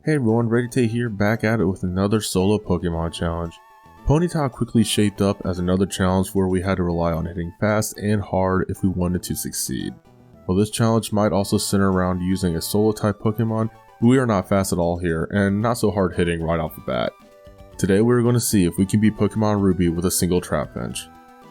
Hey everyone, REDyTay here, back at it with another solo Pokemon challenge. Ponyta quickly shaped up as another challenge where we had to rely on hitting fast and hard if we wanted to succeed. While this challenge might also center around using a solo type Pokemon, we are not fast at all here and not so hard hitting right off the bat. Today we're going to see if we can beat Pokemon Ruby with a single Trapinch.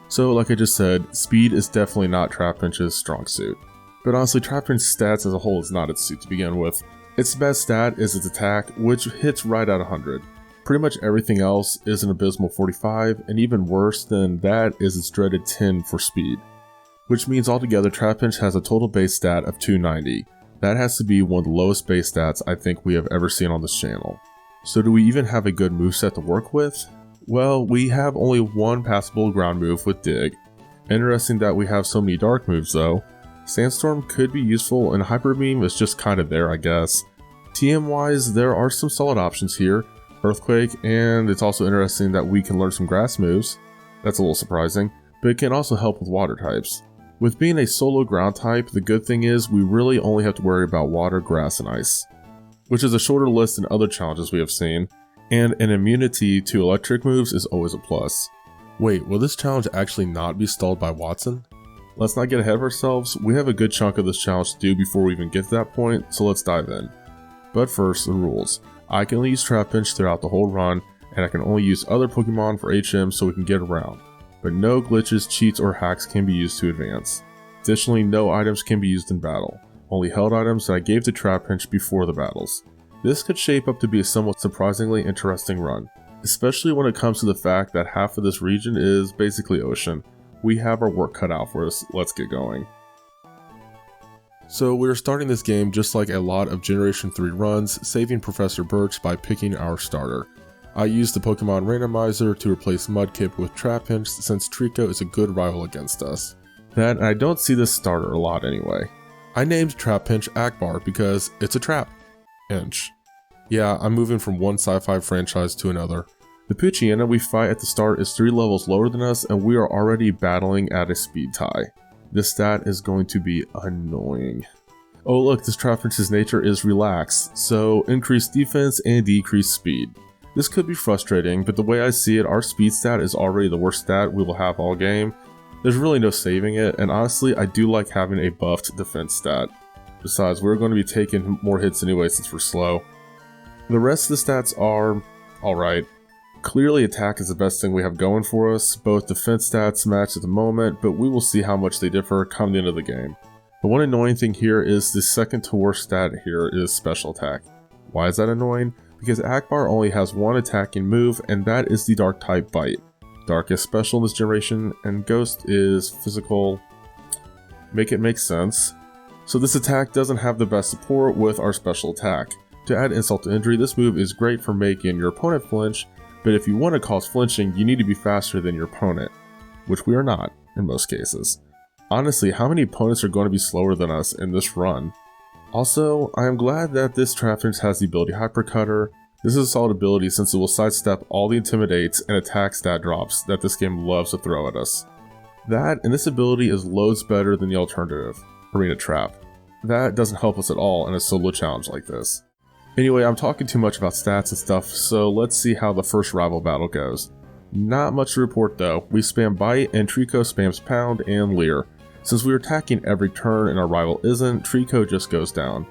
So like I just said, speed is definitely not Trapinch's strong suit. But honestly, Trapinch's stats as a whole is not its suit to begin with. Its best stat is its attack, which hits right at 100. Pretty much everything else is an abysmal 45, and even worse than that is its dreaded 10 for speed. Which means altogether Trapinch has a total base stat of 290. That has to be one of the lowest base stats I think we have ever seen on this channel. So do we even have a good moveset to work with? Well, we have only one passable ground move with Dig. Interesting that we have so many dark moves though. Sandstorm could be useful and Hyper Beam is just kinda there, I guess. TM wise, there are some solid options here. Earthquake, and it's also interesting that we can learn some grass moves. That's a little surprising, but it can also help with water types. With being a solo ground type, the good thing is we really only have to worry about water, grass, and ice, which is a shorter list than other challenges we have seen, and an immunity to electric moves is always a plus. Wait, will this challenge actually not be stalled by Watson? Let's not get ahead of ourselves, we have a good chunk of this challenge to do before we even get to that point, so let's dive in. But first, the rules. I can only use Trapinch throughout the whole run, and I can only use other Pokemon for HM so we can get around. But no glitches, cheats, or hacks can be used to advance. Additionally, no items can be used in battle, only held items that I gave to Trapinch before the battles. This could shape up to be a somewhat surprisingly interesting run, especially when it comes to the fact that half of this region is basically ocean. We have our work cut out for us, let's get going. So we're starting this game just like a lot of Generation 3 runs, saving Professor Birch by picking our starter. I used the Pokemon Randomizer to replace Mudkip with Trapinch since Trico is a good rival against us. That, and I don't see this starter a lot anyway. I named Trapinch Akbar because it's a trap. Inch. Yeah, I'm moving from one sci-fi franchise to another. The Poochyena we fight at the start is 3 levels lower than us and we are already battling at a speed tie. This stat is going to be annoying. Oh look, this Trapinch's nature is relax, so increased defense and decreased speed. This could be frustrating, but the way I see it, our speed stat is already the worst stat we will have all game. There's really no saving it, and honestly I do like having a buffed defense stat. Besides, we're going to be taking more hits anyway since we're slow. The rest of the stats are alright. Clearly attack is the best thing we have going for us, both defense stats match at the moment, but we will see how much they differ come the end of the game. The one annoying thing here is the second to worst stat here is special attack. Why is that annoying? Because Akbar only has one attacking move and that is the dark type bite. Dark is special in this generation and ghost is physical. Make it make sense. So this attack doesn't have the best support with our special attack. To add insult to injury, this move is great for making your opponent flinch, but if you want to cause flinching, you need to be faster than your opponent, which we are not, in most cases. Honestly, how many opponents are going to be slower than us in this run? Also, I am glad that this Trapinch has the ability Hypercutter. This is a solid ability since it will sidestep all the intimidates and attack stat drops that this game loves to throw at us. That, and this ability is loads better than the alternative, Arena Trap. That doesn't help us at all in a solo challenge like this. Anyway, I'm talking too much about stats and stuff, so let's see how the first rival battle goes. Not much to report though, we spam Bite and Trico spams Pound and Leer. Since we are attacking every turn and our rival isn't, Trico just goes down.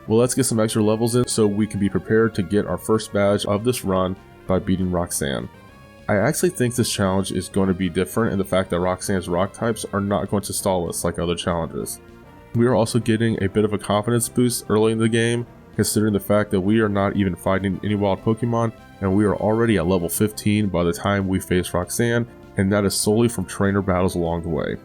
Well, let's get some extra levels in so we can be prepared to get our first badge of this run by beating Roxanne. I actually think this challenge is going to be different in the fact that Roxanne's rock types are not going to stall us like other challenges. We are also getting a bit of a confidence boost early in the game, considering the fact that we are not even fighting any wild Pokemon and we are already at level 15 by the time we face Roxanne, and that is solely from trainer battles along the way.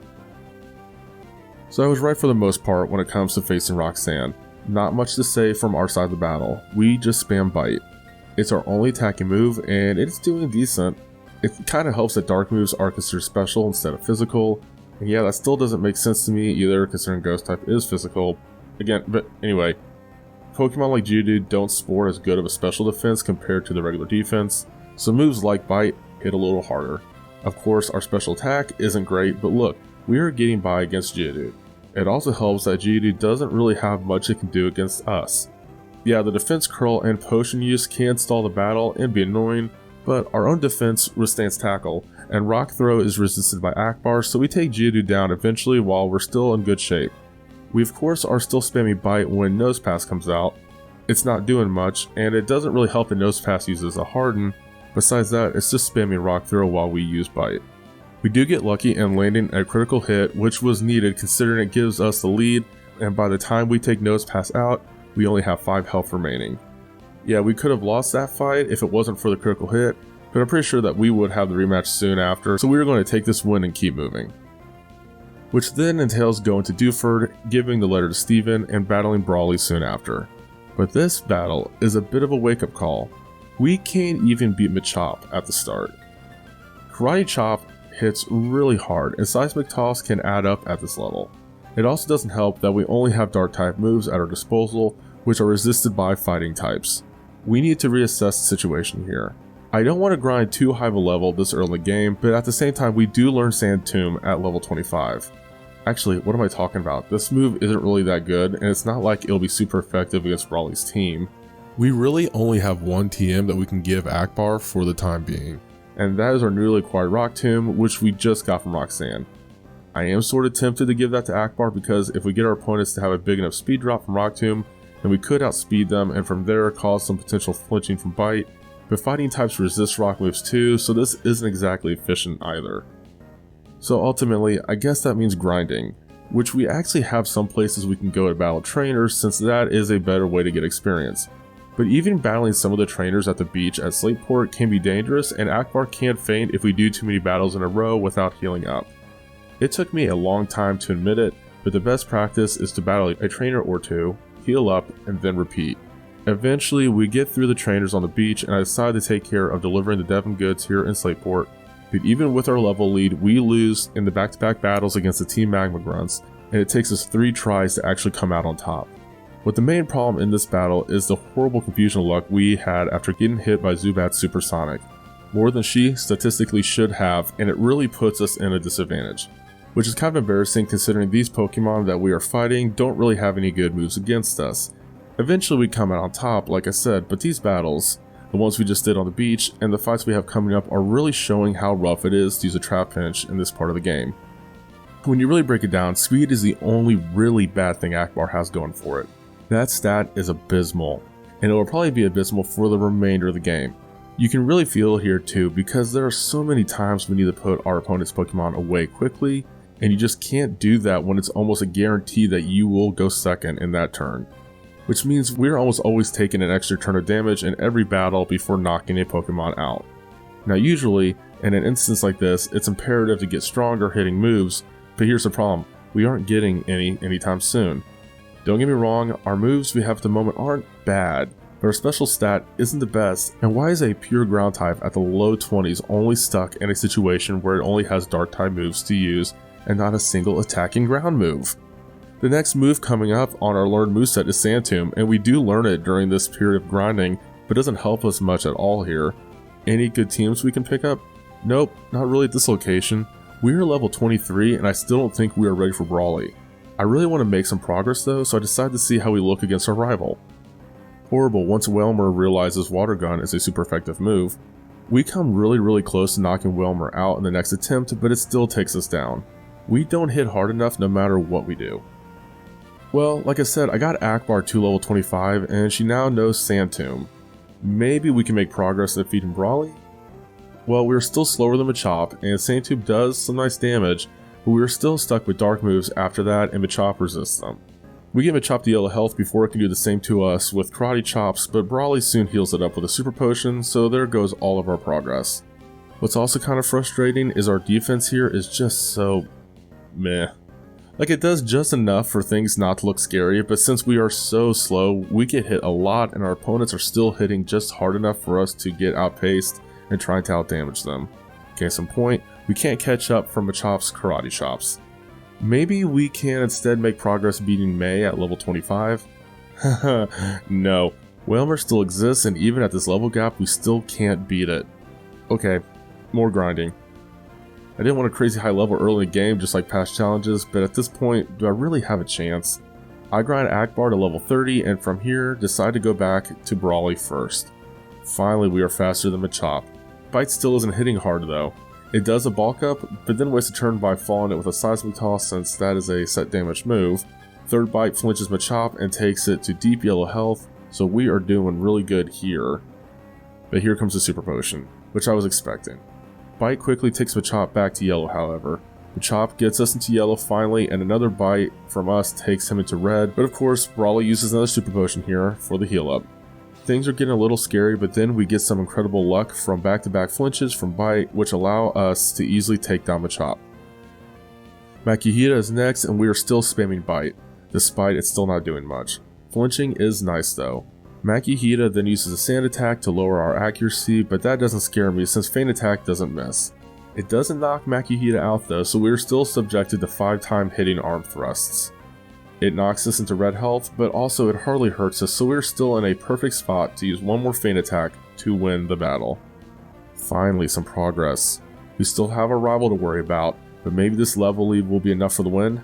So I was right for the most part when it comes to facing Roxanne. Not much to say from our side of the battle, we just spam Bite. It's our only attacking move and it's doing decent. It kind of helps that dark moves are considered special instead of physical, and yeah, that still doesn't make sense to me either considering Ghost type is physical. Again, but anyway. Pokemon like Geodude don't sport as good of a special defense compared to the regular defense, so moves like Bite hit a little harder. Of course, our special attack isn't great, but look, we are getting by against Geodude. It also helps that Geodude doesn't really have much it can do against us. Yeah, the defense curl and potion use can stall the battle and be annoying, but our own defense withstands tackle, and rock throw is resisted by Akbar, so we take Geodude down eventually while we're still in good shape. We of course are still spamming Bite when Nose Pass comes out. It's not doing much, and it doesn't really help that Nose Pass uses a Harden. Besides that, it's just spamming Rock Throw while we use Bite. We do get lucky in landing a critical hit, which was needed considering it gives us the lead, and by the time we take Nose Pass out, we only have 5 health remaining. Yeah, we could have lost that fight if it wasn't for the critical hit, but I'm pretty sure that we would have the rematch soon after, so we were going to take this win and keep moving. Which then entails going to Dewford, giving the letter to Steven, and battling Brawly soon after. But this battle is a bit of a wake-up call. We can't even beat Machop at the start. Karate Chop hits really hard, and Seismic Toss can add up at this level. It also doesn't help that we only have Dark type moves at our disposal, which are resisted by fighting types. We need to reassess the situation here. I don't want to grind too high of a level this early in the game, but at the same time we do learn Sand Tomb at level 25. Actually, what am I talking about? This move isn't really that good, and it's not like it'll be super effective against Brawly's team. We really only have one TM that we can give Akbar for the time being, and that is our newly acquired Rock Tomb, which we just got from Roxanne. I am sort of tempted to give that to Akbar because if we get our opponents to have a big enough speed drop from Rock Tomb, then we could outspeed them and from there cause some potential flinching from Bite, but fighting types resist rock moves too, so this isn't exactly efficient either. So ultimately, I guess that means grinding, which we actually have some places we can go to battle trainers since that is a better way to get experience. But even battling some of the trainers at the beach at Slateport can be dangerous, and Akbar can't faint if we do too many battles in a row without healing up. It took me a long time to admit it, but the best practice is to battle a trainer or two, heal up, and then repeat. Eventually, we get through the trainers on the beach, and I decide to take care of delivering the Devon goods here in Slateport. But even with our level lead, we lose in the back-to-back battles against the Team Magma Grunts, and it takes us 3 tries to actually come out on top. But the main problem in this battle is the horrible confusion luck we had after getting hit by Zubat's Supersonic. More than she statistically should have, and it really puts us in a disadvantage. Which is kind of embarrassing considering these Pokemon that we are fighting don't really have any good moves against us. Eventually we come out on top, like I said, but these battles, the ones we just did on the beach, and the fights we have coming up are really showing how rough it is to use a Trapinch in this part of the game. When you really break it down, speed is the only really bad thing Akbar has going for it. That stat is abysmal, and it will probably be abysmal for the remainder of the game. You can really feel it here too, because there are so many times we need to put our opponent's Pokemon away quickly, and you just can't do that when it's almost a guarantee that you will go second in that turn. Which means we're almost always taking an extra turn of damage in every battle before knocking a Pokemon out. Now usually, in an instance like this, it's imperative to get stronger hitting moves, but here's the problem, we aren't getting any anytime soon. Don't get me wrong, our moves we have at the moment aren't bad, but our special stat isn't the best, and why is a pure ground type at the low 20s only stuck in a situation where it only has dark type moves to use and not a single attacking ground move? The next move coming up on our learned moveset is Sand Tomb, and we do learn it during this period of grinding, but it doesn't help us much at all here. Any good teams we can pick up? Nope, not really at this location. We are level 23 and I still don't think we are ready for Brawly. I really want to make some progress though, so I decided to see how we look against our rival. Horrible once Whelmer realizes Water Gun is a super effective move. We come really close to knocking Whelmer out in the next attempt, but it still takes us down. We don't hit hard enough no matter what we do. Well, like I said, I got Akbar to level 25 and she now knows Sand Tomb. Maybe we can make progress in defeating Brawly? Well, we're still slower than Machop, and Sand Tomb does some nice damage, but we are still stuck with dark moves after that and Machop resists them. We give Machop the yellow health before it can do the same to us with Karate Chops, but Brawly soon heals it up with a super potion, so there goes all of our progress. What's also kind of frustrating is our defense here is just so meh. Like, it does just enough for things not to look scary, but since we are so slow, we get hit a lot and our opponents are still hitting just hard enough for us to get outpaced and trying to outdamage them. Case in point, we can't catch up from Machop's Karate Chops. Maybe we can instead make progress beating May at level 25? No, Whelmer still exists and even at this level gap we still can't beat it. Okay, more grinding. I didn't want a crazy high level early in the game just like past challenges, but at this point, do I really have a chance? I grind Akbar to level 30 and from here decide to go back to Brawly first. Finally we are faster than Machop. Bite still isn't hitting hard though. It does a bulk up, but then wastes a turn by falling it with a Seismic Toss since that is a set damage move. Third Bite flinches Machop and takes it to deep yellow health, so we are doing really good here. But here comes the Super Potion, which I was expecting. Bite quickly takes Machop back to yellow however. Machop gets us into yellow finally, and another bite from us takes him into red, but of course Brawly uses another Super Potion here for the heal up. Things are getting a little scary, but then we get some incredible luck from back-to-back flinches from Bite, which allow us to easily take down Machop. Makuhita is next, and we are still spamming Bite, despite it still not doing much. Flinching is nice though. Makuhita then uses a Sand Attack to lower our accuracy, but that doesn't scare me since Feint Attack doesn't miss. It doesn't knock Makuhita out though, so we are still subjected to 5-time hitting arm thrusts. It knocks us into red health, but also it hardly hurts us, so we're still in a perfect spot to use one more Feint Attack to win the battle. Finally, some progress. We still have a rival to worry about, but maybe this level lead will be enough for the win?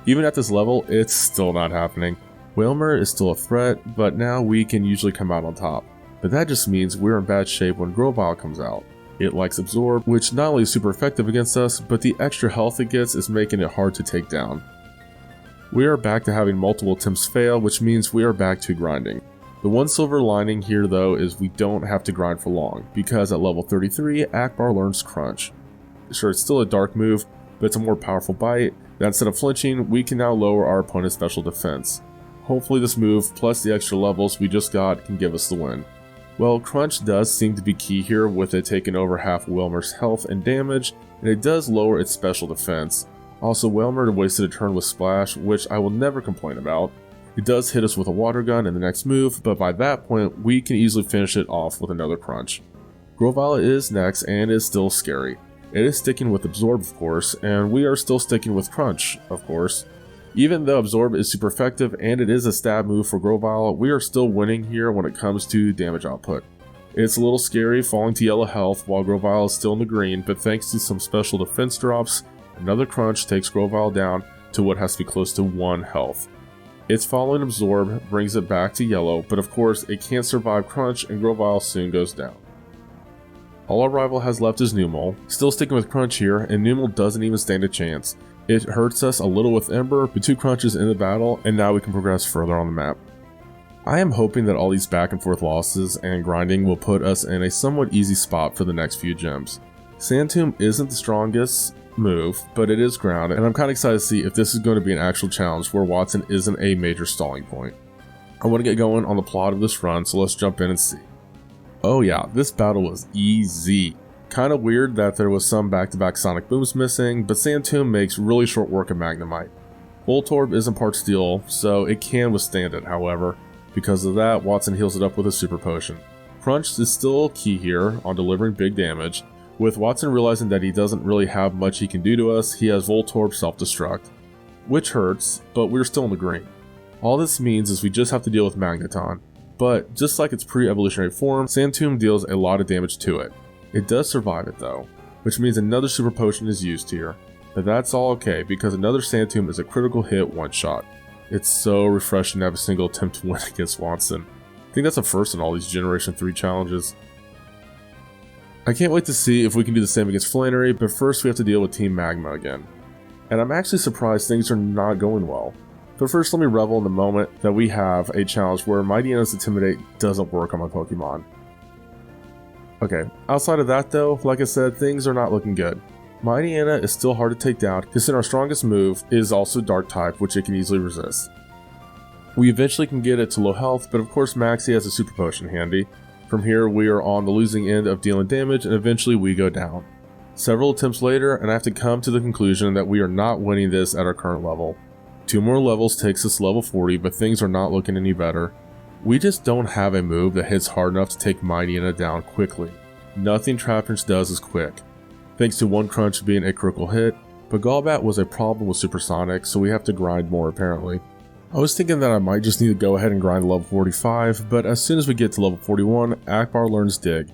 Even at this level, it's still not happening. Wailmer is still a threat, but now we can usually come out on top. But that just means we're in bad shape when Grovyle comes out. It likes Absorb, which not only is super effective against us, but the extra health it gets is making it hard to take down. We are back to having multiple attempts fail, which means we are back to grinding. The one silver lining here though is we don't have to grind for long, because at level 33, Akbar learns Crunch. Sure, it's still a dark move, but it's a more powerful bite, that instead of flinching, we can now lower our opponent's special defense. Hopefully this move, plus the extra levels we just got, can give us the win. Well, Crunch does seem to be key here with it taking over half Wailmer's health and damage, and it does lower its special defense. Also, Wailmer wasted a turn with Splash, which I will never complain about. It does hit us with a Water Gun in the next move, but by that point, we can easily finish it off with another Crunch. Grovyle is next and is still scary. It is sticking with Absorb, of course, and we are still sticking with Crunch, of course. Even though Absorb is super effective and it is a stab move for Grovyle, we are still winning here when it comes to damage output. It's a little scary falling to yellow health while Grovyle is still in the green, but thanks to some special defense drops, another Crunch takes Grovyle down to what has to be close to 1 health. Its following Absorb brings it back to yellow, but of course it can't survive Crunch and Grovyle soon goes down. All our rival has left is Numel, still sticking with Crunch here, and Numel doesn't even stand a chance. It hurts us a little with Ember, but 2 Crunches in the battle, and now we can progress further on the map. I am hoping that all these back and forth losses and grinding will put us in a somewhat easy spot for the next few gems. Sand Tomb isn't the strongest move, but it is ground, and I'm kind of excited to see if this is going to be an actual challenge where Watson isn't a major stalling point. I want to get going on the plot of this run, so let's jump in and see. Oh yeah, this battle was easy. Kinda weird that there was some back-to-back Sonic Booms missing, but Sand Tomb makes really short work of Magnemite. Voltorb isn't part steel, so it can withstand it, however. Because of that, Watson heals it up with a Super Potion. Crunch is still key here on delivering big damage. With Watson realizing that he doesn't really have much he can do to us, he has Voltorb self-destruct. Which hurts, but we're still in the green. All this means is we just have to deal with Magneton. But just like its pre-evolutionary form, Sand Tomb deals a lot of damage to it. It does survive it though, which means another Super Potion is used here. But that's all okay, because another Sand Tomb is a critical hit one-shot. It's so refreshing to have a single attempt to win against Watson. I think that's a first in all these Generation 3 challenges. I can't wait to see if we can do the same against Flannery, but first we have to deal with Team Magma again. And I'm actually surprised things are not going well. But first let me revel in the moment that we have a challenge where Mightyana's Intimidate doesn't work on my Pokemon. Okay, outside of that though, like I said, things are not looking good. Mightyana is still hard to take down, considering our strongest move is also Dark type, which it can easily resist. We eventually can get it to low health, but of course Maxie has a Super Potion handy. From here we are on the losing end of dealing damage, and eventually we go down. Several attempts later, and I have to come to the conclusion that we are not winning this at our current level. 2 more levels takes us to level 40, but things are not looking any better. We just don't have a move that hits hard enough to take Mightyana down quickly. Nothing Trapinch does is quick, thanks to 1 Crunch being a critical hit, but Golbat was a problem with Supersonic, so we have to grind more apparently. I was thinking that I might just need to go ahead and grind level 45, but as soon as we get to level 41, Akbar learns Dig.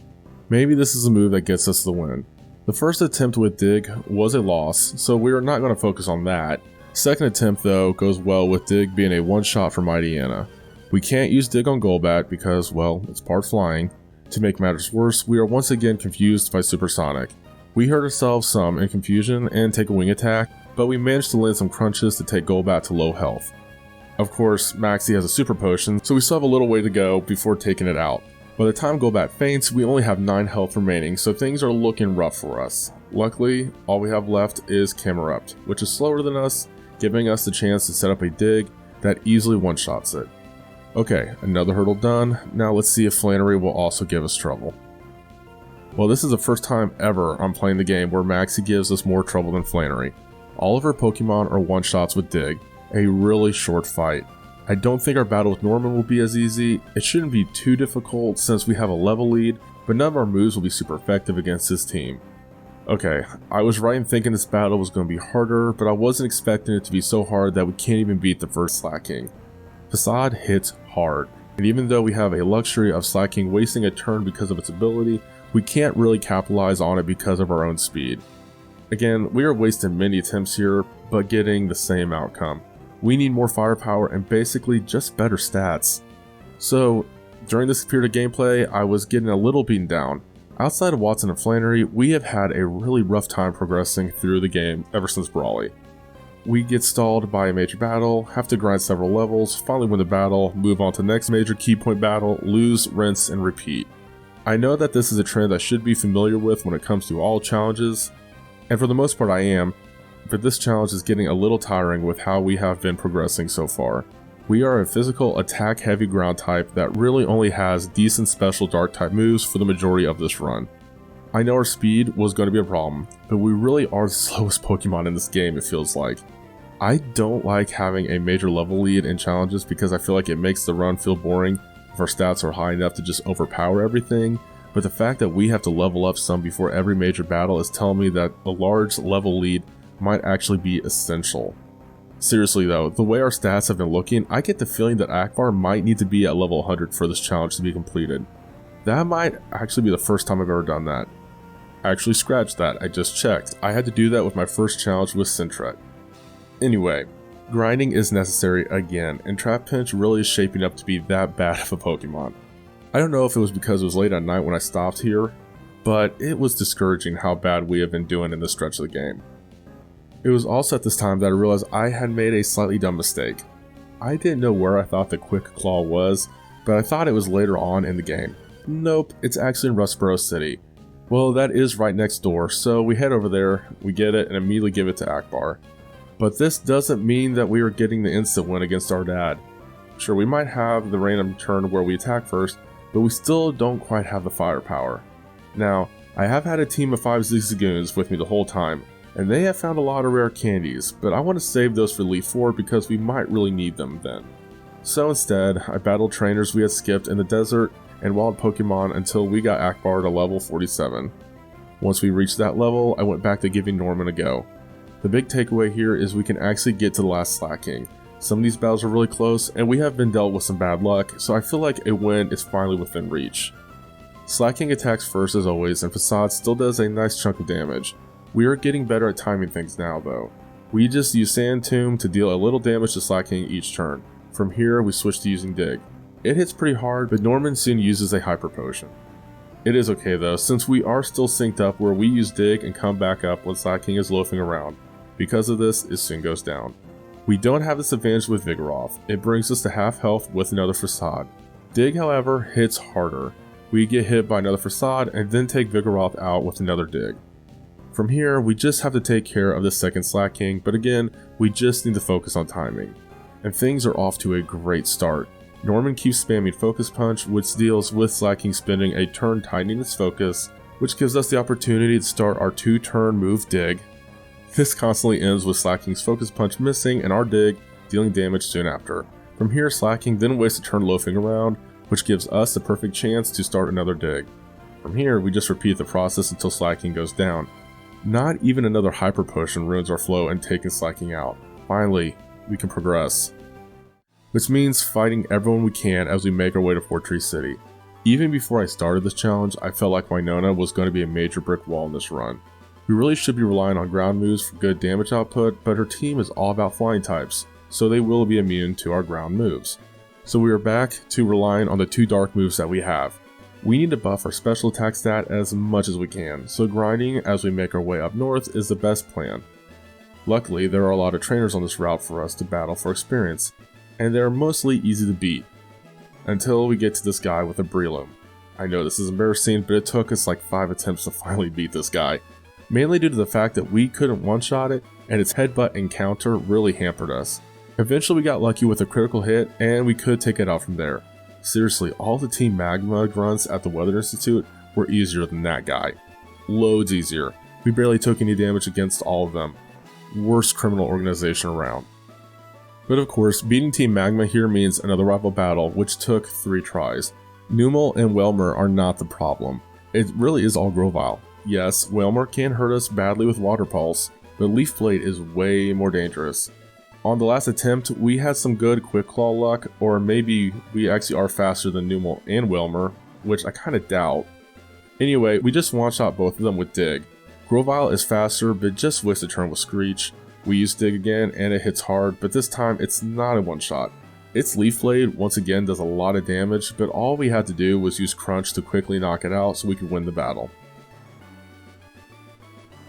Maybe this is a move that gets us the win. The first attempt with Dig was a loss, so we are not going to focus on that. Second attempt though goes well with Dig being a one-shot for Mightyena. We can't use Dig on Golbat because, well, it's part flying. To make matters worse, we are once again confused by Supersonic. We hurt ourselves some in confusion and take a wing attack, but we managed to land some crunches to take Golbat to low health. Of course, Maxie has a super potion, so we still have a little way to go before taking it out. By the time Golbat faints, we only have 9 health remaining, so things are looking rough for us. Luckily, all we have left is Camerupt, which is slower than us, giving us the chance to set up a Dig that easily one-shots it. Okay, another hurdle done. Now let's see if Flannery will also give us trouble. Well, this is the first time ever I'm playing the game where Maxie gives us more trouble than Flannery. All of her Pokemon are one-shots with Dig, a really short fight. I don't think our battle with Norman will be as easy. It shouldn't be too difficult since we have a level lead, but none of our moves will be super effective against his team. Okay, I was right in thinking this battle was going to be harder, but I wasn't expecting it to be so hard that we can't even beat the first Slacking. Facade hits hard, and even though we have a luxury of Slacking wasting a turn because of its ability, we can't really capitalize on it because of our own speed. Again, we are wasting many attempts here, but getting the same outcome. We need more firepower and basically just better stats. So, during this period of gameplay, I was getting a little beaten down. Outside of Watson and Flannery, we have had a really rough time progressing through the game ever since Brawley. We get stalled by a major battle, have to grind several levels, finally win the battle, move on to the next major key point battle, lose, rinse, and repeat. I know that this is a trend I should be familiar with when it comes to all challenges, and for the most part I am, but this challenge is getting a little tiring with how we have been progressing so far. We are a physical attack heavy ground type that really only has decent special dark type moves for the majority of this run. I know our speed was going to be a problem, but we really are the slowest Pokemon in this game, it feels like. I don't like having a major level lead in challenges because I feel like it makes the run feel boring if our stats are high enough to just overpower everything, but the fact that we have to level up some before every major battle is telling me that a large level lead might actually be essential. Seriously though, the way our stats have been looking, I get the feeling that Akbar might need to be at level 100 for this challenge to be completed. That might actually be the first time I've ever done that. Actually, scratch that, I just checked. I had to do that with my first challenge with Sentret. Anyway, grinding is necessary again, and Trapinch really is shaping up to be that bad of a Pokemon. I don't know if it was because it was late at night when I stopped here, but it was discouraging how bad we have been doing in this stretch of the game. It was also at this time that I realized I had made a slightly dumb mistake. I didn't know where I thought the Quick Claw was, but I thought it was later on in the game. Nope, it's actually in Rustboro City. Well, that is right next door, so we head over there, we get it, and immediately give it to Akbar. But this doesn't mean that we are getting the instant win against our dad. Sure, we might have the random turn where we attack first, but we still don't quite have the firepower. Now, I have had a team of 5 Zigzagoons with me the whole time, and they have found a lot of rare candies, but I want to save those for Elite 4 because we might really need them then. So instead, I battled trainers we had skipped in the desert and wild Pokemon until we got Akbar to level 47. Once we reached that level, I went back to giving Norman a go. The big takeaway here is we can actually get to the last Slacking. Some of these battles are really close, and we have been dealt with some bad luck, so I feel like a win is finally within reach. Slacking attacks first as always, and Facade still does a nice chunk of damage. We are getting better at timing things now though. We just use Sand Tomb to deal a little damage to Slacking each turn. From here we switch to using Dig. It hits pretty hard, but Norman soon uses a Hyper Potion. It is okay though, since we are still synced up where we use Dig and come back up when Slacking is loafing around. Because of this, it soon goes down. We don't have this advantage with Vigoroth. It brings us to half health with another Facade. Dig, however, hits harder. We get hit by another Facade and then take Vigoroth out with another Dig. From here, we just have to take care of the second Slacking, but again, we just need to focus on timing. And things are off to a great start. Norman keeps spamming Focus Punch, which deals with Slacking spending a turn tightening its focus, which gives us the opportunity to start our 2-turn move Dig. This constantly ends with Slacking's Focus Punch missing and our Dig dealing damage soon after. From here, Slacking then wastes a turn loafing around, which gives us the perfect chance to start another Dig. From here, we just repeat the process until Slacking goes down. Not even another Hyper Potion ruins our flow and taking Slacking out. Finally, we can progress. Which means fighting everyone we can as we make our way to Fortree City. Even before I started this challenge, I felt like Winona was going to be a major brick wall in this run. We really should be relying on ground moves for good damage output, but her team is all about flying types, so they will be immune to our ground moves. So we are back to relying on the 2 dark moves that we have. We need to buff our special attack stat as much as we can, so grinding as we make our way up north is the best plan. Luckily, there are a lot of trainers on this route for us to battle for experience, and they are mostly easy to beat, until we get to this guy with a Breloom. I know this is embarrassing, but it took us like 5 attempts to finally beat this guy, mainly due to the fact that we couldn't one-shot it, and its headbutt and counter really hampered us. Eventually we got lucky with a critical hit, and we could take it out from there. Seriously, all the Team Magma grunts at the Weather Institute were easier than that guy. Loads easier. We barely took any damage against all of them. Worst criminal organization around. But of course, beating Team Magma here means another rival battle, which took 3 tries. Numel and Wailmer are not the problem. It really is all Grovyle. Yes, Wailmer can hurt us badly with Water Pulse, but Leaf Blade is way more dangerous. On the last attempt, we had some good Quick Claw luck, or maybe we actually are faster than Numel and Wailmer, which I kinda doubt. Anyway, we just one-shot both of them with Dig. Grovyle is faster, but just wasted a turn with Screech. We use Dig again, and it hits hard, but this time it's not a one-shot. Its Leaf Blade once again does a lot of damage, but all we had to do was use Crunch to quickly knock it out so we could win the battle.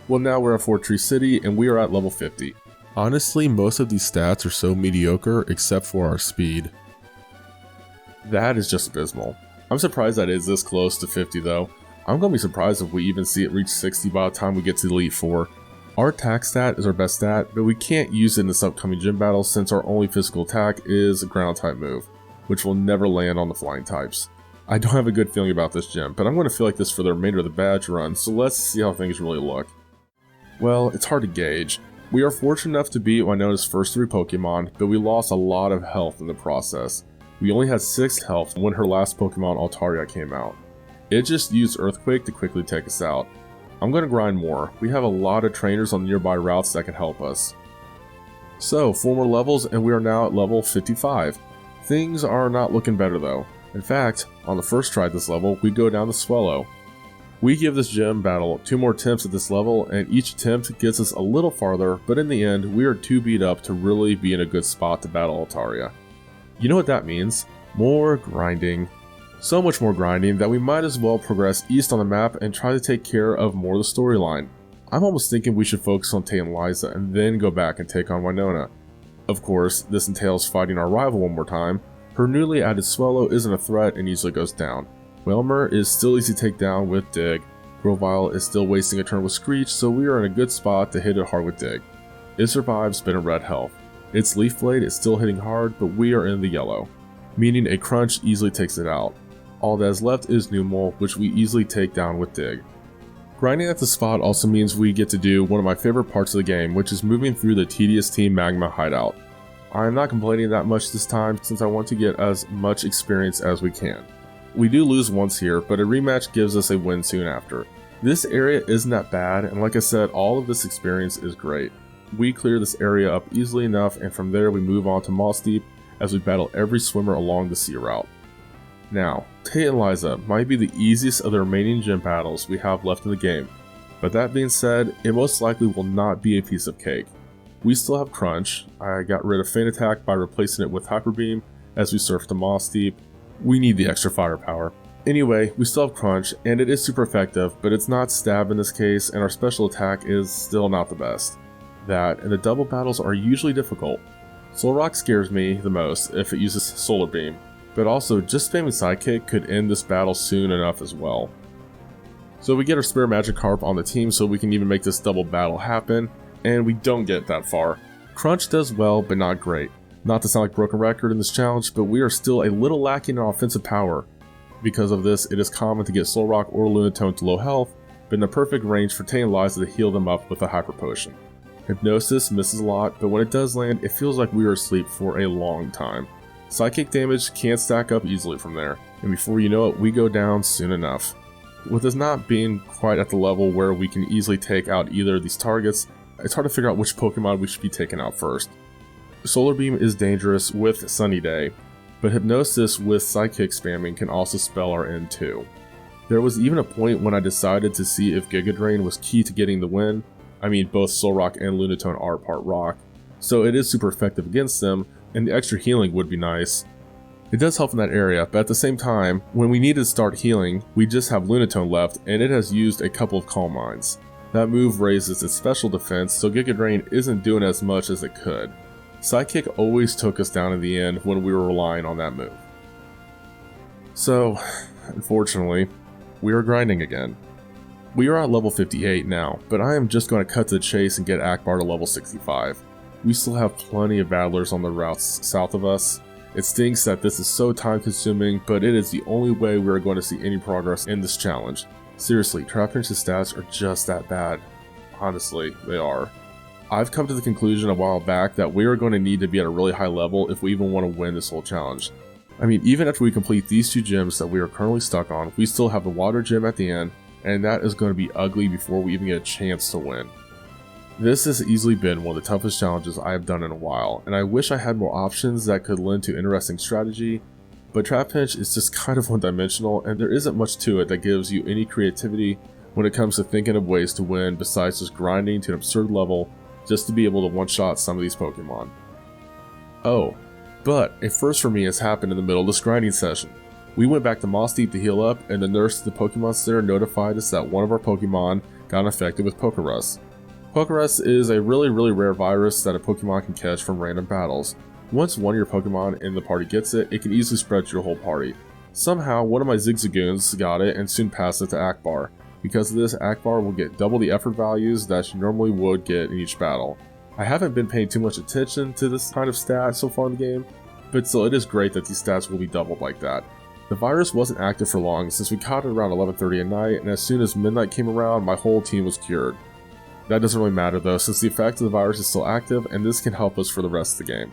Well, now we're at Fort Tree City, and we are at level 50. Honestly, most of these stats are so mediocre except for our speed. That is just abysmal. I'm surprised that it is this close to 50 though. I'm gonna be surprised if we even see it reach 60 by the time we get to Elite 4. Our attack stat is our best stat, but we can't use it in this upcoming gym battle since our only physical attack is a ground type move, which will never land on the flying types. I don't have a good feeling about this gym, but I'm going to feel like this for the remainder of the badge run, so let's see how things really look. Well, it's hard to gauge. We are fortunate enough to beat Wynona's first 3 Pokemon, but we lost a lot of health in the process. We only had 6 health when her last Pokemon Altaria came out. It just used Earthquake to quickly take us out. I'm going to grind more. We have a lot of trainers on nearby routes that can help us. So, 4 more levels and we are now at level 55. Things are not looking better though. In fact, on the first try at this level, we go down to Swellow. We give this gym battle 2 more attempts at this level, and each attempt gets us a little farther, but in the end, we are too beat up to really be in a good spot to battle Altaria. You know what that means? More grinding. So much more grinding that we might as well progress east on the map and try to take care of more of the storyline. I'm almost thinking we should focus on Tay and Liza and then go back and take on Wynonna. Of course, this entails fighting our rival one more time. Her newly added Swellow isn't a threat and easily goes down. Wailmer is still easy to take down with Dig. Grovyle is still wasting a turn with Screech, so we are in a good spot to hit it hard with Dig. It survives but in red health. Its Leaf Blade is still hitting hard, but we are in the yellow, meaning a Crunch easily takes it out. All that is left is Numel, which we easily take down with Dig. Grinding at the spot also means we get to do one of my favorite parts of the game, which is moving through the tedious Team Magma hideout. I am not complaining that much this time since I want to get as much experience as we can. We do lose once here, but a rematch gives us a win soon after. This area isn't that bad, and like I said, all of this experience is great. We clear this area up easily enough, and from there we move on to Moss Deep as we battle every swimmer along the sea route. Now, Tay and Liza might be the easiest of the remaining gym battles we have left in the game, but that being said, it most likely will not be a piece of cake. We still have Crunch. I got rid of Feint Attack by replacing it with Hyper Beam as we surf to Moss Deep. We need the extra firepower. Anyway, we still have Crunch, and it is super effective, but it's not Stab in this case, and our special attack is still not the best. That, and the double battles are usually difficult. Solrock scares me the most if it uses Solar Beam, but also just spamming Sidekick could end this battle soon enough as well. So we get our spare Magikarp on the team so we can even make this double battle happen, and we don't get that far. Crunch does well, but not great. Not to sound like broken record in this challenge, but we are still a little lacking in offensive power. Because of this, it is common to get Solrock or Lunatone to low health, but in the perfect range for Tay and Liza to heal them up with a Hyper Potion. Hypnosis misses a lot, but when it does land, it feels like we are asleep for a long time. Psychic damage can't stack up easily from there, and before you know it, we go down soon enough. With us not being quite at the level where we can easily take out either of these targets, it's hard to figure out which Pokemon we should be taking out first. Solar Beam is dangerous with Sunny Day, but Hypnosis with Psychic spamming can also spell our end too. There was even a point when I decided to see if Giga Drain was key to getting the win. I mean, both Solrock and Lunatone are part rock, so it is super effective against them, and the extra healing would be nice. It does help in that area, but at the same time, when we need to start healing, we just have Lunatone left, and it has used a couple of Calm Minds. That move raises its special defense, so Giga Drain isn't doing as much as it could. Psychic always took us down in the end when we were relying on that move. So, unfortunately, we are grinding again. We are at level 58 now, but I am just going to cut to the chase and get Akbar to level 65. We still have plenty of battlers on the routes south of us. It stinks that this is so time consuming, but it is the only way we are going to see any progress in this challenge. Seriously, Trapinch's stats are just that bad. Honestly, they are. I've come to the conclusion a while back that we are going to need to be at a really high level if we even want to win this whole challenge. I mean, even after we complete these 2 gyms that we are currently stuck on, we still have the water gym at the end, and that is going to be ugly before we even get a chance to win. This has easily been one of the toughest challenges I have done in a while, and I wish I had more options that could lend to interesting strategy, but Trapinch is just kind of one-dimensional, and there isn't much to it that gives you any creativity when it comes to thinking of ways to win besides just grinding to an absurd level just to be able to one-shot some of these Pokemon. Oh, but a first for me has happened in the middle of this grinding session. We went back to Moss Deep to heal up, and the nurse at the Pokemon Center notified us that one of our Pokemon got infected with Pokerus. Pokerus is a really rare virus that a Pokemon can catch from random battles. Once one of your Pokemon in the party gets it, it can easily spread to your whole party. Somehow, one of my Zigzagoons got it and soon passed it to Akbar. Because of this, Akbar will get double the effort values that she normally would get in each battle. I haven't been paying too much attention to this kind of stat so far in the game, but still it is great that these stats will be doubled like that. The virus wasn't active for long since we caught it around 11:30 at night, and as soon as midnight came around, my whole team was cured. That doesn't really matter though, since the effect of the virus is still active, and this can help us for the rest of the game.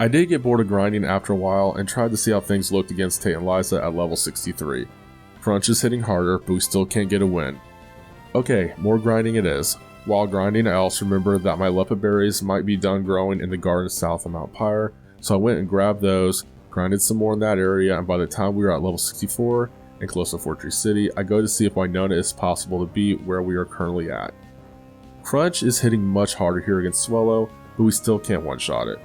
I did get bored of grinding after a while, and tried to see how things looked against Tate and Liza at level 63. Crunch is hitting harder, but we still can't get a win. Okay, more grinding it is. While grinding, I also remembered that my Lepid berries might be done growing in the garden south of Mount Pyre, so I went and grabbed those, grinded some more in that area, and by the time we were at level 64 and close to Fortree City, I go to see if Winona is possible to beat where we are currently at. Crunch is hitting much harder here against Swallow, but we still can't one-shot it.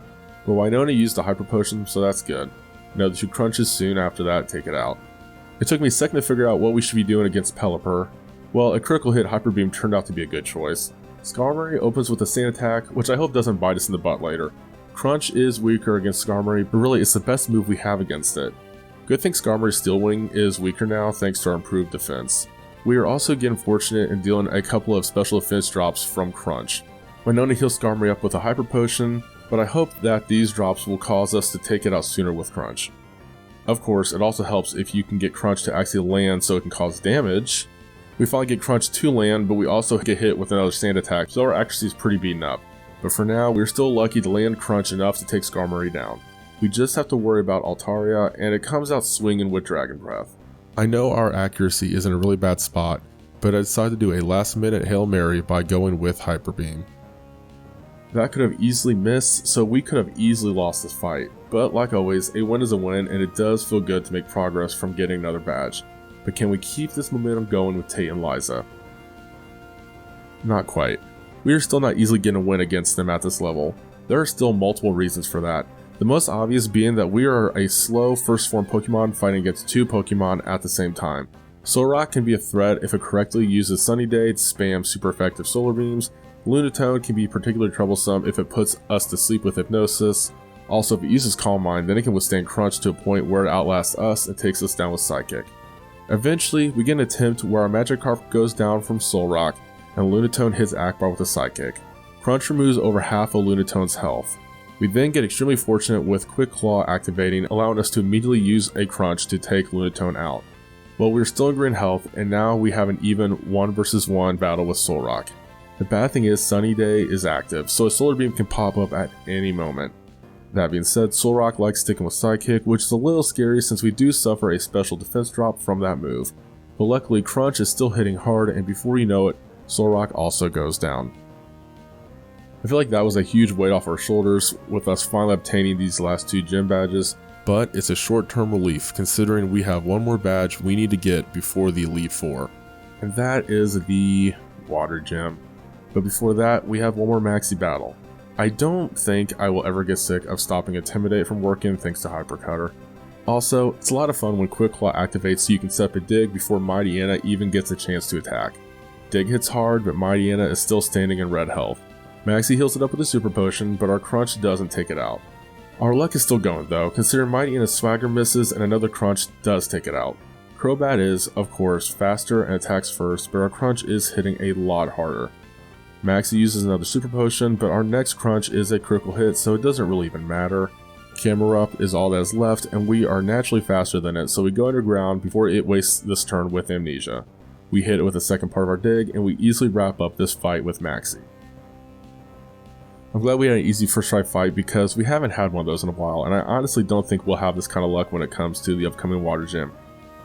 But Winona used a Hyper Potion, so that's good. Another 2 crunches soon after that take it out. It took me a second to figure out what we should be doing against Pelipper. Well, a critical hit Hyper Beam turned out to be a good choice. Skarmory opens with a Sand Attack, which I hope doesn't bite us in the butt later. Crunch is weaker against Skarmory, but really it's the best move we have against it. Good thing Skarmory's Steel Wing is weaker now thanks to our improved defense. We are also getting fortunate in dealing a couple of special defense drops from Crunch. Winona heals Skarmory up with a Hyper Potion, but I hope that these drops will cause us to take it out sooner with Crunch. Of course, it also helps if you can get Crunch to actually land so it can cause damage. We finally get Crunch to land, but we also get hit with another Sand Attack, so our accuracy is pretty beaten up. But for now, we're still lucky to land Crunch enough to take Skarmory down. We just have to worry about Altaria, and it comes out swinging with Dragon Breath. I know our accuracy is in a really bad spot, but I decided to do a last minute Hail Mary by going with Hyper Beam. That could have easily missed, so we could have easily lost this fight. But like always, a win is a win, and it does feel good to make progress from getting another badge. But can we keep this momentum going with Tate and Liza? Not quite. We are still not easily getting a win against them at this level. There are still multiple reasons for that. The most obvious being that we are a slow first form Pokemon fighting against 2 Pokemon at the same time. Solrock can be a threat if it correctly uses Sunny Day to spam super effective Solar Beams. Lunatone can be particularly troublesome if it puts us to sleep with Hypnosis. Also, if it uses Calm Mind, then it can withstand Crunch to a point where it outlasts us and takes us down with Psychic. Eventually, we get an attempt where our Magikarp goes down from Solrock, and Lunatone hits Akbar with a Psychic. Crunch removes over half of Lunatone's health. We then get extremely fortunate with Quick Claw activating, allowing us to immediately use a Crunch to take Lunatone out. Well, we're still in green health, and now we have an even 1 vs 1 battle with Solrock. The bad thing is Sunny Day is active, so a Solar Beam can pop up at any moment. That being said, Solrock likes sticking with Psychic, which is a little scary since we do suffer a special defense drop from that move. But luckily Crunch is still hitting hard, and before you know it, Solrock also goes down. I feel like that was a huge weight off our shoulders with us finally obtaining these last 2 gym badges, but it's a short-term relief considering we have one more badge we need to get before the Elite Four, and that is the Water Gym. But before that, we have one more Maxi battle. I don't think I will ever get sick of stopping Intimidate from working thanks to Hyper Cutter. Also, it's a lot of fun when Quick Claw activates so you can set up a Dig before Mighty Anna even gets a chance to attack. Dig hits hard, but Mighty Anna is still standing in red health. Maxi heals it up with a Super Potion, but our Crunch doesn't take it out. Our luck is still going though, considering Mighty Anna's Swagger misses and another Crunch does take it out. Crobat is, of course, faster and attacks first, but our Crunch is hitting a lot harder. Maxi uses another Super Potion, but our next Crunch is a critical hit, so it doesn't really even matter. Camerupt is all that is left, and we are naturally faster than it, so we go underground before it wastes this turn with Amnesia. We hit it with the second part of our Dig, and we easily wrap up this fight with Maxi. I'm glad we had an easy first try fight because we haven't had one of those in a while, and I honestly don't think we'll have this kind of luck when it comes to the upcoming Water Gym.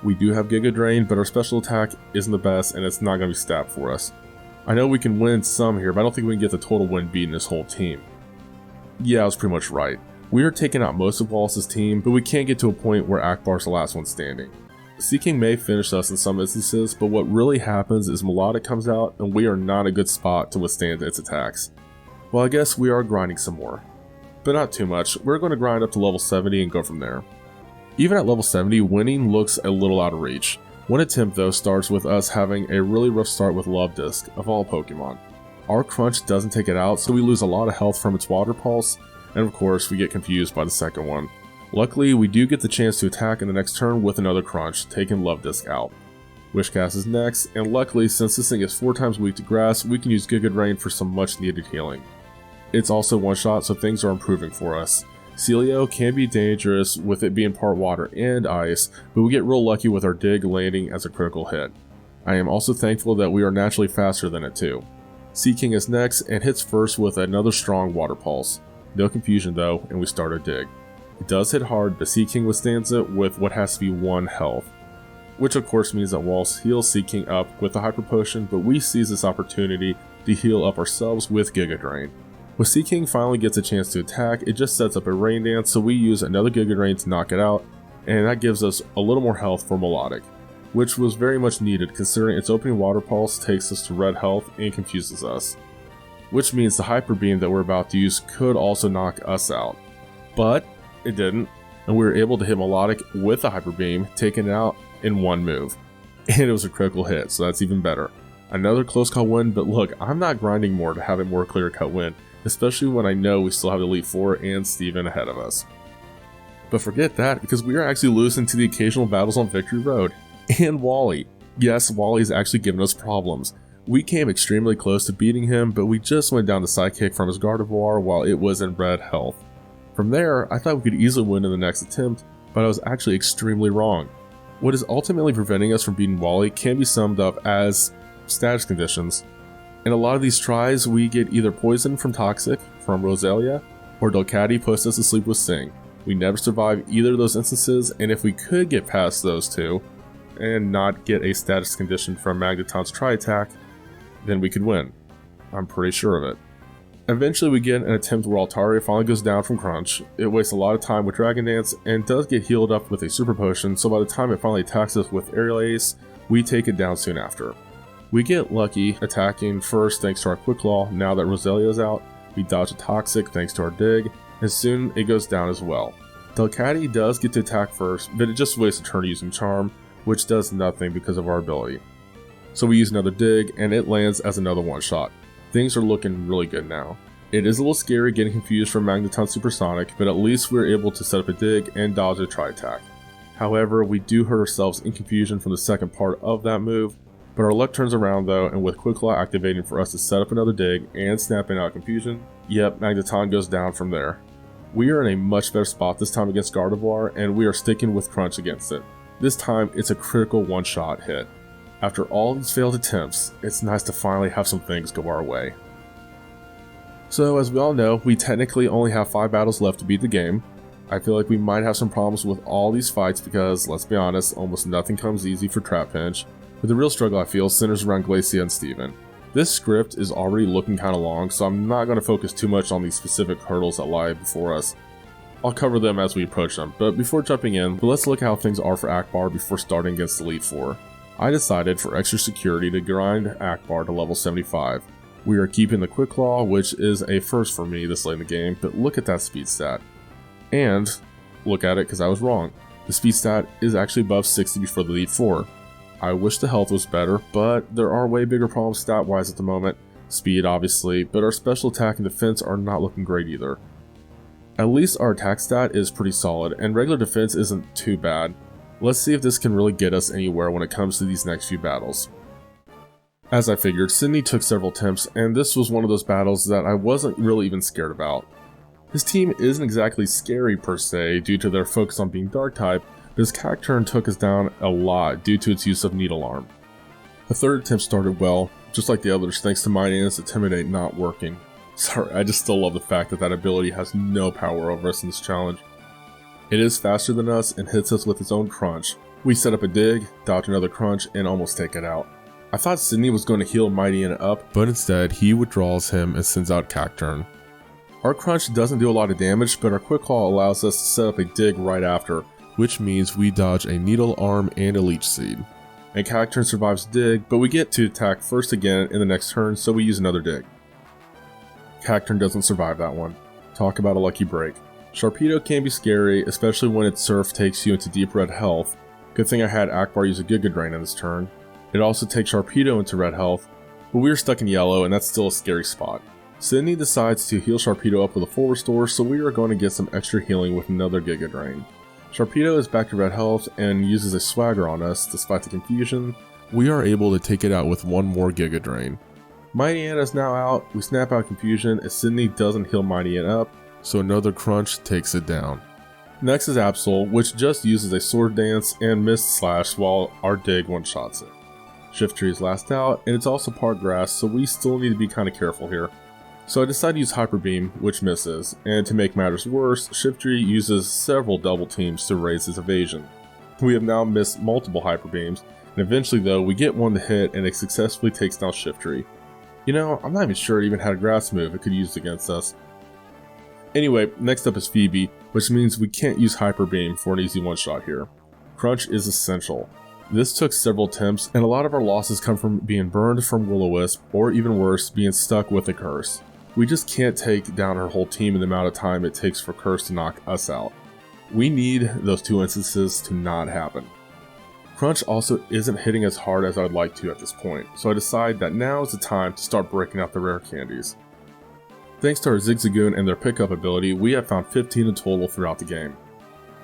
We do have Giga Drain, but our special attack isn't the best, and it's not going to be stat for us. I know we can win some here, but I don't think we can get the total win beating this whole team. Yeah, I was pretty much right. We are taking out most of Wallace's team, but we can't get to a point where Akbar's the last one standing. Seeking may finish us in some instances, but what really happens is Melodic comes out, and we are not a good spot to withstand its attacks. Well, I guess we are grinding some more. But not too much. We're going to grind up to level 70 and go from there. Even at level 70, winning looks a little out of reach. One attempt though starts with us having a really rough start with Love Disc, of all Pokemon. Our Crunch doesn't take it out, so we lose a lot of health from its Water Pulse, and of course we get confused by the second one. Luckily, we do get the chance to attack in the next turn with another Crunch, taking Love Disc out. Wishcast is next, and luckily since this thing is 4 times weak to grass, we can use Giga Drain for some much needed healing. It's also one shot, so things are improving for us. Celio can be dangerous with it being part water and ice, but we get real lucky with our Dig landing as a critical hit. I am also thankful that we are naturally faster than it too. Seaking is next and hits first with another strong Water Pulse. No confusion though, and we start our Dig. It does hit hard, but Seaking withstands it with what has to be 1 health. Which of course means that Wallace heals Seaking up with a Hyper Potion, but we seize this opportunity to heal up ourselves with Giga Drain. When Seaking finally gets a chance to attack, it just sets up a Rain Dance, so we use another Giga Drain to knock it out, and that gives us a little more health for Melodic, which was very much needed considering its opening Water Pulse takes us to red health and confuses us. Which means the Hyper Beam that we're about to use could also knock us out. But it didn't, and we were able to hit Melodic with a Hyper Beam, taking it out in 1 move. And it was a critical hit, so that's even better. Another close call win, but look, I'm not grinding more to have a more clear cut win, especially when I know we still have Elite Four and Steven ahead of us. But forget that, because we are actually losing to the occasional battles on Victory Road. And Wally. Yes, Wally's actually given us problems. We came extremely close to beating him, but we just went down the Psychic from his Gardevoir while it was in red health. From there, I thought we could easily win in the next attempt, but I was actually extremely wrong. What is ultimately preventing us from beating Wally can be summed up as status conditions. In a lot of these tries, we get either poison from Toxic, from Roselia, or Delcatty puts us to sleep with Sing. We never survive either of those instances, and if we could get past those two, and not get a status condition from Magneton's Tri-Attack, then we could win. I'm pretty sure of it. Eventually we get an attempt where Altaria finally goes down from Crunch. It wastes a lot of time with Dragon Dance, and does get healed up with a Super Potion, so by the time it finally attacks us with Aerial Ace, we take it down soon after. We get lucky attacking first thanks to our Quick Claw. Now that Roselia is out, we dodge a Toxic thanks to our Dig, and soon it goes down as well. Delcatty does get to attack first, but it just wastes a turn using Charm, which does nothing because of our ability. So we use another Dig, and it lands as another one-shot. Things are looking really good now. It is a little scary getting confused from Magneton Supersonic, but at least we were able to set up a Dig and dodge a Tri-Attack. However, we do hurt ourselves in confusion from the second part of that move, but our luck turns around though, and with Quick Claw activating for us to set up another Dig and snapping out confusion, yep, Magneton goes down from there. We are in a much better spot this time against Gardevoir, and we are sticking with Crunch against it. This time, it's a critical one-shot hit. After all these failed attempts, it's nice to finally have some things go our way. So as we all know, we technically only have 5 battles left to beat the game. I feel like we might have some problems with all these fights because, let's be honest, almost nothing comes easy for Trapinch. But the real struggle I feel centers around Glacia and Steven. This script is already looking kinda long, so I'm not going to focus too much on these specific hurdles that lie before us. I'll cover them as we approach them, but before jumping in, let's look at how things are for Akbar before starting against Elite Four. I decided for extra security to grind Akbar to level 75. We are keeping the Quick Claw, which is a first for me this late in the game, but look at that speed stat. And look at it because I was wrong. The speed stat is actually above 60 before the Elite Four. I wish the health was better, but there are way bigger problems stat-wise at the moment. Speed obviously, but our special attack and defense are not looking great either. At least our attack stat is pretty solid, and regular defense isn't too bad. Let's see if this can really get us anywhere when it comes to these next few battles. As I figured, Sydney took several attempts, and this was one of those battles that I wasn't really even scared about. His team isn't exactly scary per se due to their focus on being Dark type, but his Cacturne took us down a lot due to its use of Needle Arm. The third attempt started well, just like the others thanks to Mighty's Intimidate not working. Sorry, I just still love the fact that that ability has no power over us in this challenge. It is faster than us and hits us with its own crunch. We set up a dig, dodge another crunch, and almost take it out. I thought Sydney was going to heal Mightyena up, but instead he withdraws him and sends out Cacturne. Our crunch doesn't do a lot of damage, but our Quick Claw allows us to set up a dig right after, which means we dodge a Needle Arm and a Leech Seed. And Cacturne survives dig, but we get to attack first again in the next turn, so we use another dig. Cacturne doesn't survive that one. Talk about a lucky break. Sharpedo can be scary, especially when its Surf takes you into deep red health. Good thing I had Akbar use a Giga Drain in this turn. It also takes Sharpedo into red health, but we are stuck in yellow and that's still a scary spot. Sydney decides to heal Sharpedo up with a full restore, so we are going to get some extra healing with another Giga Drain. Sharpedo is back to red health and uses a Swagger on us despite the confusion. We are able to take it out with one more Giga Drain. Mightyena is now out, we snap out confusion as Sydney doesn't heal Mightyena up, so another crunch takes it down. Next is Absol, which just uses a Sword Dance and Mist Slash while our dig one-shots it. Shiftry is last out, and it's also part grass, so we still need to be kind of careful here. So I decided to use Hyper Beam, which misses, and to make matters worse, Shiftry uses several double teams to raise his evasion. We have now missed multiple Hyper Beams, and eventually though, we get one to hit and it successfully takes down Shiftry. You know, I'm not even sure it even had a grass move it could use against us. Anyway, next up is Phoebe, which means we can't use Hyper Beam for an easy one-shot here. Crunch is essential. This took several attempts, and a lot of our losses come from being burned from Will-O-Wisp, or even worse, being stuck with a Curse. We just can't take down our whole team in the amount of time it takes for Curse to knock us out. We need those two instances to not happen. Crunch also isn't hitting as hard as I would like to at this point, so I decide that now is the time to start breaking out the rare candies. Thanks to our Zigzagoon and their pickup ability, we have found 15 in total throughout the game.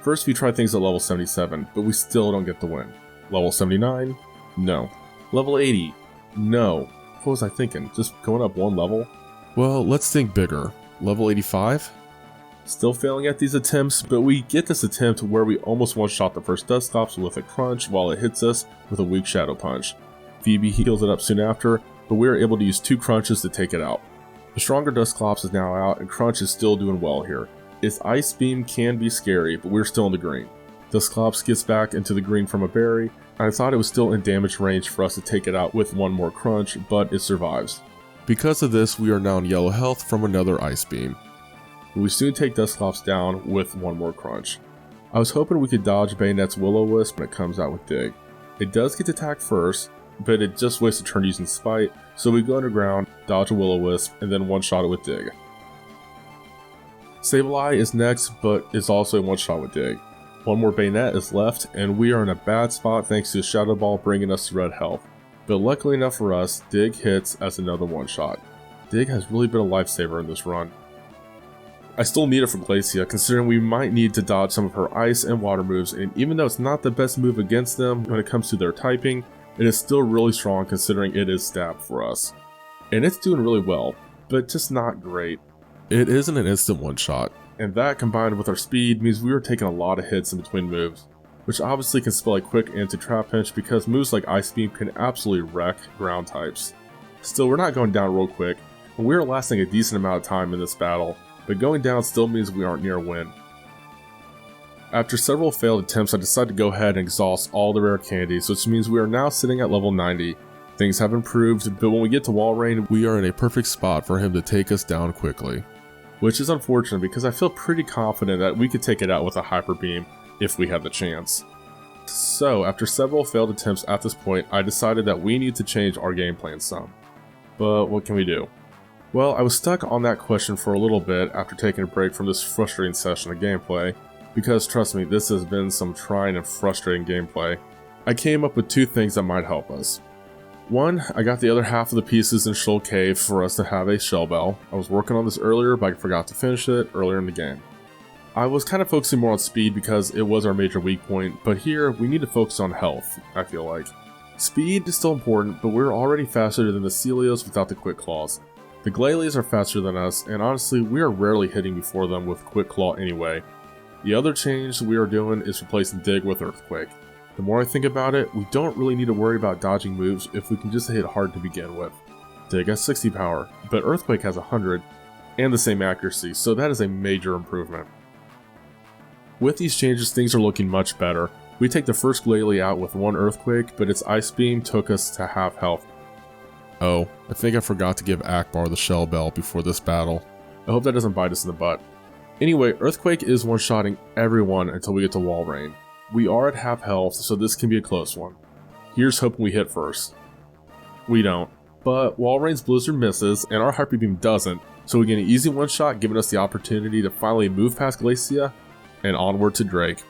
First we try things at level 77, but we still don't get the win. Level 79? No. Level 80? No. What was I thinking? Just going up one level? Well, let's think bigger. Level 85? Still failing at these attempts, but we get this attempt where we almost one-shot the first Dusclops with a crunch while it hits us with a weak Shadow Punch. Phoebe heals it up soon after, but we are able to use 2 crunches to take it out. The stronger Dusclops is now out and Crunch is still doing well here. Its Ice Beam can be scary, but we're still in the green. Dusclops gets back into the green from a berry, and I thought it was still in damage range for us to take it out with one more crunch, but it survives. Because of this, we are now in yellow health from another Ice Beam. We soon take Dusclops down with one more crunch. I was hoping we could dodge Bayonet's Will-O-Wisp when it comes out with Dig. It does get to attack first, but it just wastes a turn using Spite, so we go underground, dodge a Will-O-Wisp, and then one-shot it with Dig. Sableye is next, but is also a one-shot with Dig. One more Bayonet is left, and we are in a bad spot thanks to Shadow Ball bringing us to red health. But luckily enough for us, Dig hits as another one-shot. Dig has really been a lifesaver in this run. I still need it for Glacia, considering we might need to dodge some of her ice and water moves, and even though it's not the best move against them when it comes to their typing, it is still really strong considering it is stab for us. And it's doing really well, but just not great. It isn't an instant one-shot, and that combined with our speed means we are taking a lot of hits in between moves, which obviously can spell a quick end to Trapinch because moves like Ice Beam can absolutely wreck ground types. Still, we're not going down real quick, and we are lasting a decent amount of time in this battle, but going down still means we aren't near a win. After several failed attempts, I decided to go ahead and exhaust all the rare candies, which means we are now sitting at level 90. Things have improved, but when we get to Walrein, we are in a perfect spot for him to take us down quickly. which is unfortunate because I feel pretty confident that we could take it out with a Hyper Beam if we had the chance. So, after several failed attempts at this point, I decided that we need to change our game plan some. But what can we do? Well, I was stuck on that question for a little bit after taking a break from this frustrating session of gameplay, because trust me, this has been some trying and frustrating gameplay. I came up with two things that might help us. One, I got the other half of the pieces in Shoal Cave for us to have a Shell Bell. I was working on this earlier, but I forgot to finish it earlier in the game. I was kind of focusing more on speed because it was our major weak point, but here we need to focus on health, I feel like. Speed is still important, but we're already faster than the Celios without the Quick Claws. The Glalie are faster than us, and honestly, we are rarely hitting before them with Quick Claw anyway. The other change we are doing is replacing Dig with Earthquake. The more I think about it, we don't really need to worry about dodging moves if we can just hit hard to begin with. Dig has 60 power, but Earthquake has 100, and the same accuracy, so that is a major improvement. With these changes, things are looking much better. We take the first Glalie out with one Earthquake, but its Ice Beam took us to half health. Oh, I think I forgot to give Akbar the Shell Bell before this battle. I hope that doesn't bite us in the butt. Anyway, Earthquake is one-shotting everyone until we get to Walrein. We are at half health, so this can be a close one. Here's hoping we hit first. We don't, but Walrein's Blizzard misses, and our Hyper Beam doesn't, so we get an easy one-shot, giving us the opportunity to finally move past Glacia and onward to Drake.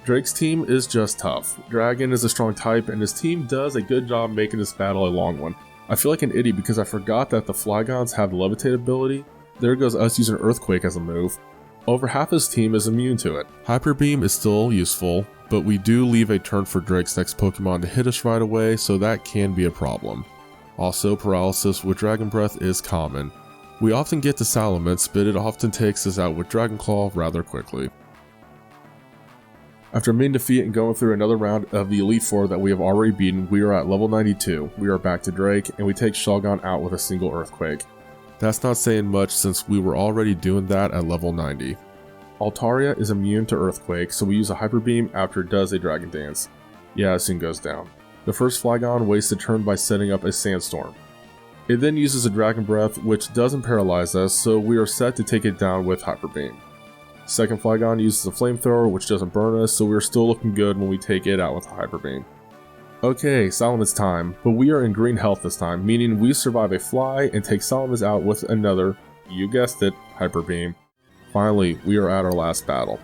Drake's team is just tough. Dragon is a strong type, and his team does a good job making this battle a long one. I feel like an idiot because I forgot that the Flygons have the Levitate ability. There goes us using Earthquake as a move. Over half his team is immune to it. Hyper Beam is still useful, but we do leave a turn for Drake's next Pokemon to hit us right away, so that can be a problem. Also, Paralysis with Dragon Breath is common. We often get to Salamence, but it often takes us out with Dragon Claw rather quickly. After a main defeat and going through another round of the Elite Four that we have already beaten, we are at level 92. We are back to Drake, and we take Shelgon out with a single Earthquake. That's not saying much since we were already doing that at level 90. Altaria is immune to Earthquake, so we use a Hyper Beam after it does a Dragon Dance. Yeah, it soon goes down. The first Flygon wastes a turn by setting up a Sandstorm. It then uses a Dragon Breath, which doesn't paralyze us, so we are set to take it down with Hyper Beam. Second Flygon uses a Flamethrower, which doesn't burn us, so we are still looking good when we take it out with a Hyper Beam. Okay, Salamence time, but we are in green health this time, meaning we survive a fly and take Salamence out with another, you guessed it, Hyper Beam. Finally, we are at our last battle.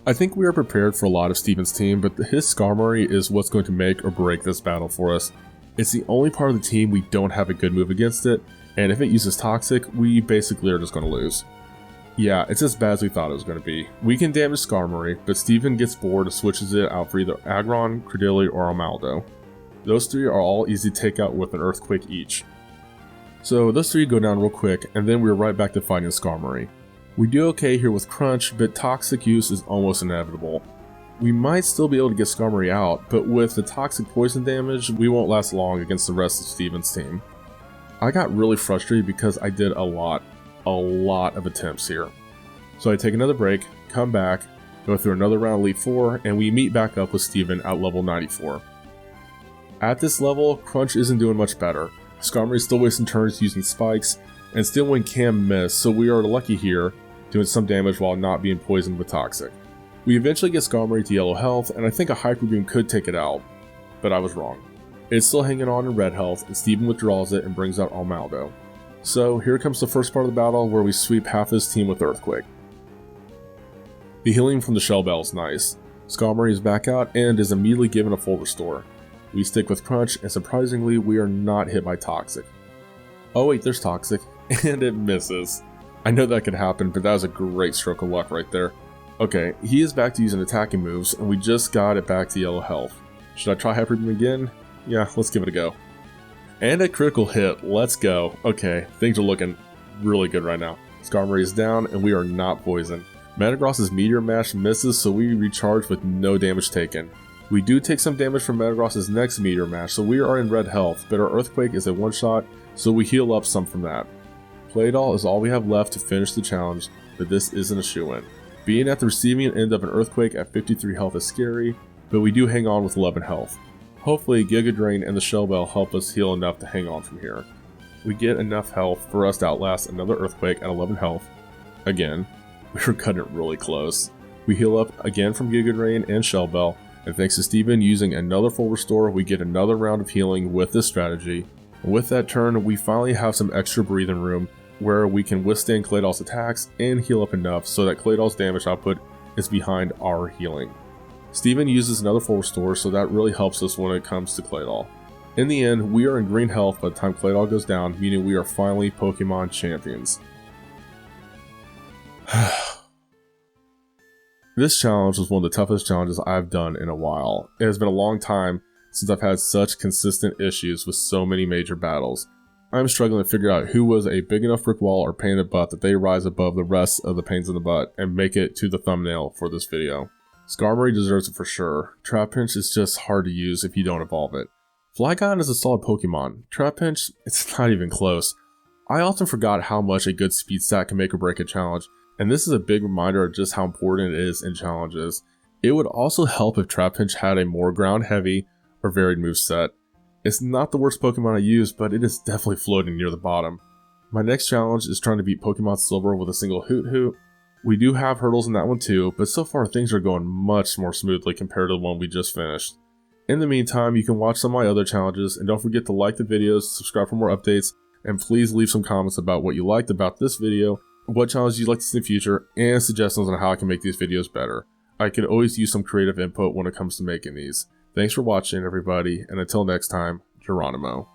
I think we are prepared for a lot of Steven's team, but his Skarmory is what's going to make or break this battle for us. It's the only part of the team we don't have a good move against it, and if it uses Toxic, we basically are just going to lose. Yeah, it's as bad as we thought it was going to be. We can damage Skarmory, but Steven gets bored and switches it out for either Aggron, Credilli, or Armaldo. Those three are all easy to take out with an Earthquake each. So those three go down real quick, and then we're right back to fighting Skarmory. We do okay here with Crunch, but Toxic use is almost inevitable. We might still be able to get Skarmory out, but with the Toxic Poison damage, we won't last long against the rest of Steven's team. I got really frustrated because I did a lot of attempts here. So I take another break, come back, go through another round of Elite Four, and we meet back up with Steven at level 94. At this level, Crunch isn't doing much better. Skarmory is still wasting turns using spikes, and Steel Wind can miss, so we are lucky here, doing some damage while not being poisoned with Toxic. We eventually get Skarmory to yellow health, and I think a Hyper Beam could take it out, but I was wrong. It's still hanging on in red health, and Steven withdraws it and brings out Armaldo. So here comes the first part of the battle where we sweep half his team with Earthquake. The healing from the Shell Bell is nice. Skarmory is back out and is immediately given a full restore. We stick with Crunch, and surprisingly we are not hit by Toxic. Oh wait, there's Toxic, and it misses. I know that could happen, but that was a great stroke of luck right there. Okay, he is back to using attacking moves, and we just got it back to yellow health. Should I try Hyper Beam again? Yeah, let's give it a go. And a critical hit, let's go. Okay, things are looking really good right now. Skarmory is down, and we are not poisoned. Metagross's Meteor Mash misses, so we recharge with no damage taken. We do take some damage from Metagross's next Meteor Mash, so we are in red health, but our Earthquake is a one-shot, so we heal up some from that. Claydol is all we have left to finish the challenge, but this isn't a shoo-in. Being at the receiving end of an Earthquake at 53 health is scary, but we do hang on with 11 health. Hopefully Giga Drain and the Shell Bell help us heal enough to hang on from here. We get enough health for us to outlast another Earthquake at 11 health, Again, we were cutting it really close. We heal up again from Giga Drain and Shell Bell, and thanks to Steven using another full restore, we get another round of healing with this strategy. And with that turn, we finally have some extra breathing room where we can withstand Claydol's attacks and heal up enough so that Claydol's damage output is behind our healing. Steven uses another full restore, so that really helps us when it comes to Claydol. In the end, we are in green health by the time Claydol goes down, meaning we are finally Pokemon champions. This challenge was one of the toughest challenges I've done in a while. It has been a long time since I've had such consistent issues with so many major battles. I'm struggling to figure out who was a big enough brick wall or pain in the butt that they rise above the rest of the pains in the butt and make it to the thumbnail for this video. Skarmory deserves it for sure. Trapinch is just hard to use if you don't evolve it. Flygon is a solid Pokemon. Trapinch, it's not even close. I often forgot how much a good speed stat can make or break a challenge, and this is a big reminder of just how important it is in challenges. It would also help if Trapinch had a more ground heavy or varied moveset. It's not the worst Pokemon I use, but it is definitely floating near the bottom. My next challenge is trying to beat Pokemon Silver with a single Hoot Hoot. We do have hurdles in that one too, but so far things are going much more smoothly compared to the one we just finished. In the meantime, you can watch some of my other challenges, and don't forget to like the videos, subscribe for more updates, and please leave some comments about what you liked about this video, what challenges you'd like to see in the future, and suggestions on how I can make these videos better. I could always use some creative input when it comes to making these. Thanks for watching, everybody, and until next time, Geronimo.